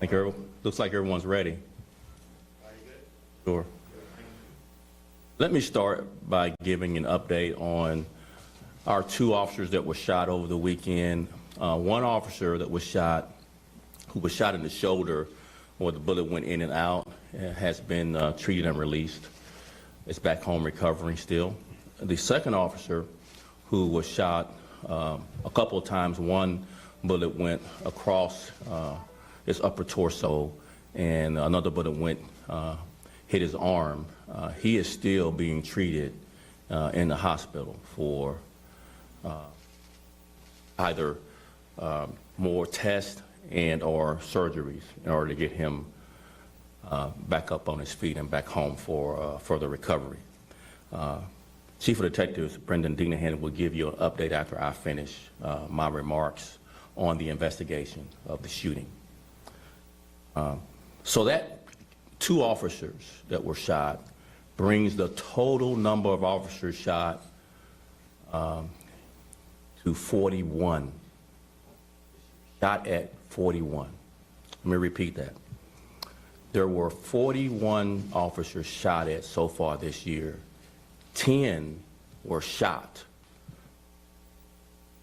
Thank you. Looks like everyone's ready. Sure. Let me start by giving an update on our two officers that were shot over the weekend. One officer that was shot, who was shot in the shoulder where the bullet went in and out, has been treated and released. It's back home recovering still. The second officer, who was shot a couple of times, one bullet went across his upper torso and another bullet went hit his arm. He is still being treated in the hospital for either more tests and or surgeries in order to get him back up on his feet and back home for further recovery. Chief of Detectives Brendan Dinahan will give you an update after I finish my remarks on the investigation of the shooting. So that two officers that were shot brings the total number of officers shot to 41. Shot at 41. Let me repeat that. There were 41 officers shot at so far this year. 10 were shot.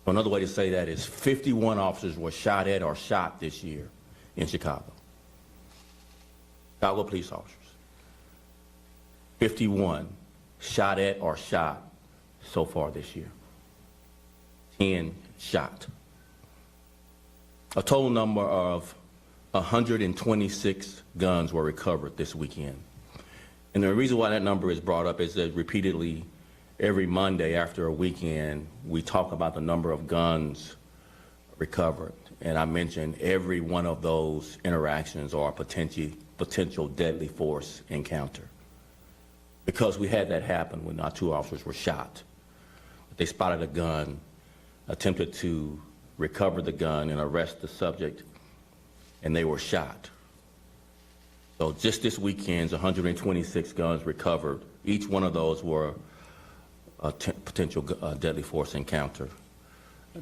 Another way to say that is 51 officers were shot at or shot this year in Chicago. Chicago police officers. 51 shot at or shot so far this year. 10 shot. A total number of 126 guns were recovered this weekend. And the reason why that number is brought up is that repeatedly every Monday after a weekend, we talk about the number of guns recovered. And I mentioned every one of those interactions or potential deadly force encounter. Because we had that happen when our two officers were shot. They spotted a gun, attempted to recover the gun and arrest the subject, and they were shot. So just this weekend's 126 guns recovered. Each one of those were a potential deadly force encounter.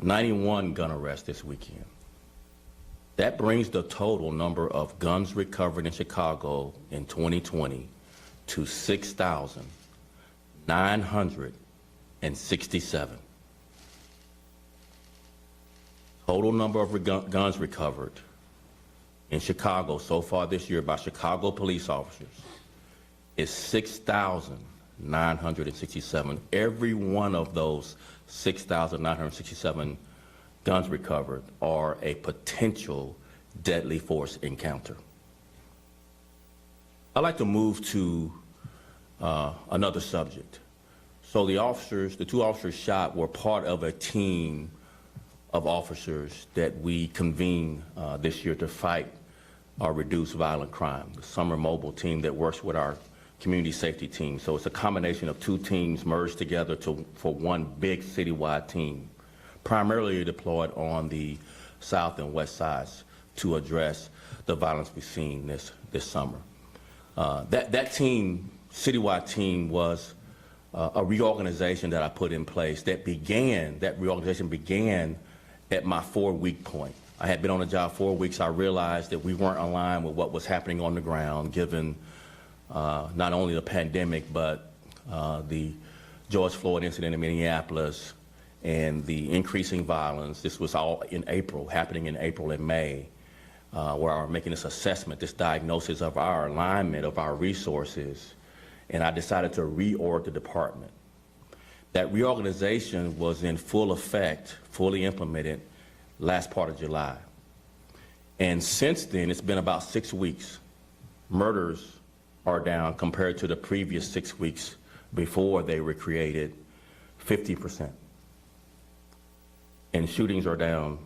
91 gun arrests this weekend. That brings the total number of guns recovered in Chicago in 2020 to 6,967. Total number of guns recovered in Chicago so far this year by Chicago police officers is 6,967. Every one of those 6,967 guns recovered are a potential deadly force encounter. I'd like to move to another subject. So the two officers shot were part of a team of officers that we convened this year to fight or reduce violent crime, the Summer Mobile team that works with our community safety team. So it's a combination of two teams merged together for one big citywide team, primarily deployed on the south and west sides to address the violence we've seen this summer. That team, citywide team, was a reorganization that I put in place that reorganization began at my 4-week point. I had been on the job 4 weeks. I realized that we weren't aligned with what was happening on the ground, given not only the pandemic, but the George Floyd incident in Minneapolis and the increasing violence. This was all in April, happening in April and May, where I was making this assessment, this diagnosis of our alignment, of our resources, and I decided to reorg the department. That reorganization was in full effect, fully implemented, last part of July. And since then, it's been about 6 weeks. Murders are down compared to the previous 6 weeks before they were created, 50%. And shootings are down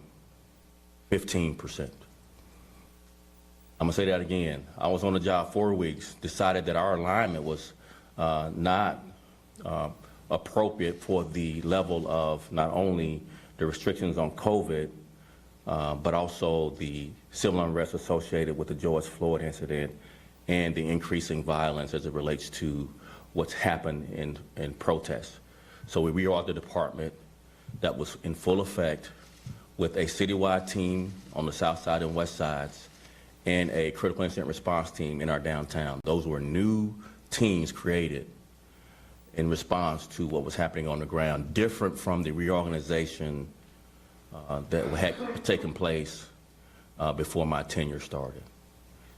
15%. I'm gonna say that again. I was on the job 4 weeks, decided that our alignment was not appropriate for the level of not only the restrictions on COVID, but also the civil unrest associated with the George Floyd incident and the increasing violence as it relates to what's happened in protests. So we reorged the department that was in full effect with a citywide team on the south side and west sides and a critical incident response team in our downtown. Those were new teams created in response to what was happening on the ground, different from the reorganization that had taken place before my tenure started.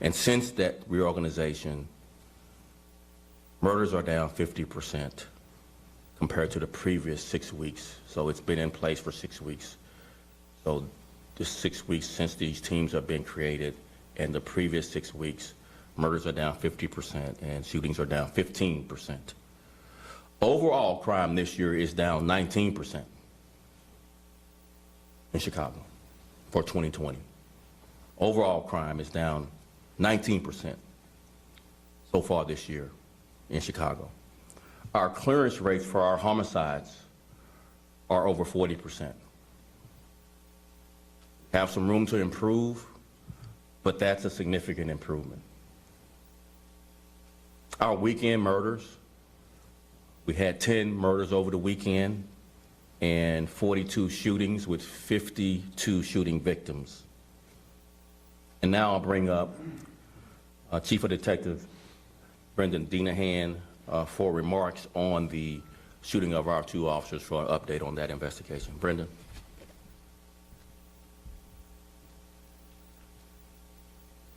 And since that reorganization, murders are down 50% compared to the previous 6 weeks. So it's been in place for 6 weeks. So the 6 weeks since these teams have been created, and the previous 6 weeks, murders are down 50% and shootings are down 15%. Overall crime this year is down 19% in Chicago for 2020. Overall crime is down 19% so far this year in Chicago. Our clearance rates for our homicides are over 40%. Have some room to improve, but that's a significant improvement. Our weekend murders, we had 10 murders over the weekend and 42 shootings with 52 shooting victims. And now I'll bring up Chief of Detective Brendan Denahan for remarks on the shooting of our 2 officers for an update on that investigation. Brendan.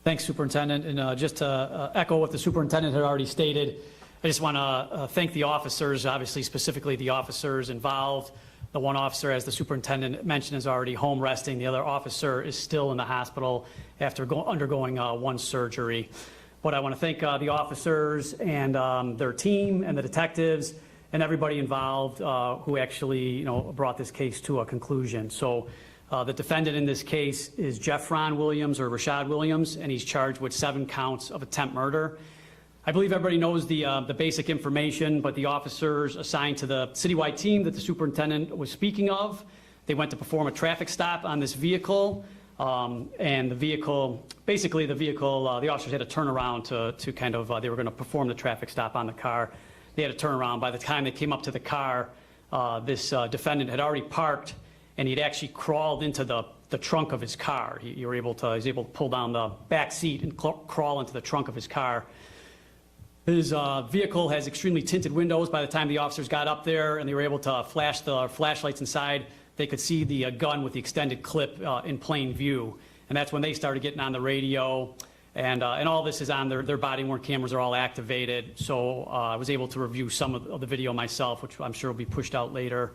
Thanks, Superintendent. And just to echo what the Superintendent had already stated, I just want to thank the officers, obviously specifically the officers involved. The one officer, as the Superintendent mentioned, is already home resting. The other officer is still in the hospital after undergoing one surgery. But I want to thank the officers and their team and the detectives and everybody involved who actually brought this case to a conclusion. So the defendant in this case is Jeffron Williams, or Rashad Williams, and he's charged with 7 counts of attempt murder. I believe everybody knows the basic information, but the officers assigned to the citywide team that the superintendent was speaking of, they went to perform a traffic stop on this vehicle, and the vehicle, the officers had to turn around to kind of, they were going to perform the traffic stop on the car. They had to turn around. By the time they came up to the car, this defendant had already parked, and he'd actually crawled into the trunk of his car. He was able to pull down the back seat and crawl into the trunk of his car. His vehicle has extremely tinted windows. By the time the officers got up there and they were able to flash the flashlights inside, they could see the gun with the extended clip in plain view. And that's when they started getting on the radio. And all this is on their body-worn cameras are all activated. So I was able to review some of the video myself, which I'm sure will be pushed out later.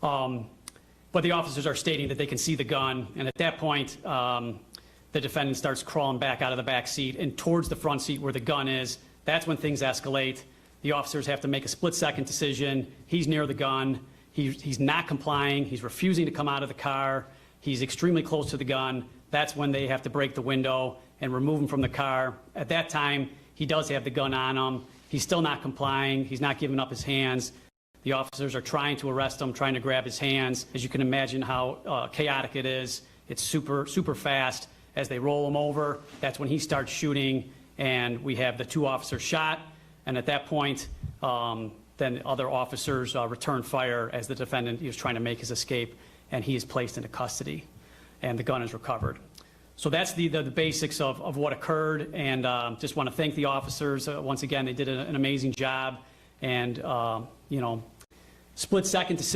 But the officers are stating that they can see the gun. And at that point, the defendant starts crawling back out of the back seat and towards the front seat where the gun is. That's when things escalate. The officers have to make a split-second decision. He's near the gun. He's not complying. He's refusing to come out of the car. He's extremely close to the gun. That's when they have to break the window and remove him from the car. At that time, he does have the gun on him. He's still not complying. He's not giving up his hands. The officers are trying to arrest him, trying to grab his hands. As you can imagine how chaotic it is. It's super, super fast. As they roll him over, that's when he starts shooting. And we have the 2 officers shot, and at that point, then other officers return fire as the defendant is trying to make his escape, and he is placed into custody, and the gun is recovered. So that's the basics of what occurred, and just want to thank the officers. Once again, they did an amazing job, and split-second decision.